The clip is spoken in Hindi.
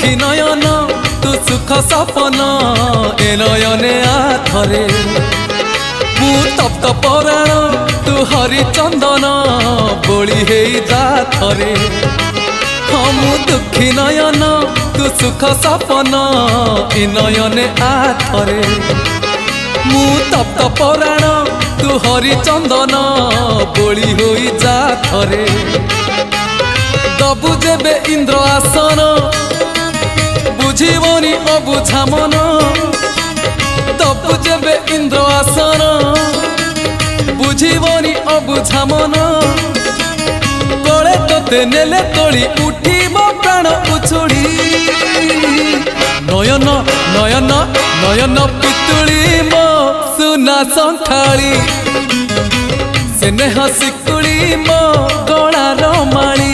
दुखी नयन तू सुख सपन ए नयने आथरे मु तप्त पराण तू हरिचंदन बोली हे जा थरे हाँ मु दुखी नयन तू सुख सपन ए नयने आथरे मु तप्त पराण तू हरिचंदन बोली हो जा थरे दबु जेबे इंद्र आसन बुझीबनी अबुझा मन दबु जेबे इंद्र आसन बुझीबनी अबुझा मन कले तोते नेले तोड़ी उठीब प्राण उछुड़ी नयन नयन नयन पितुड़ी मो सुना संथाली स्नेह शिकुड़ी मो गलार माली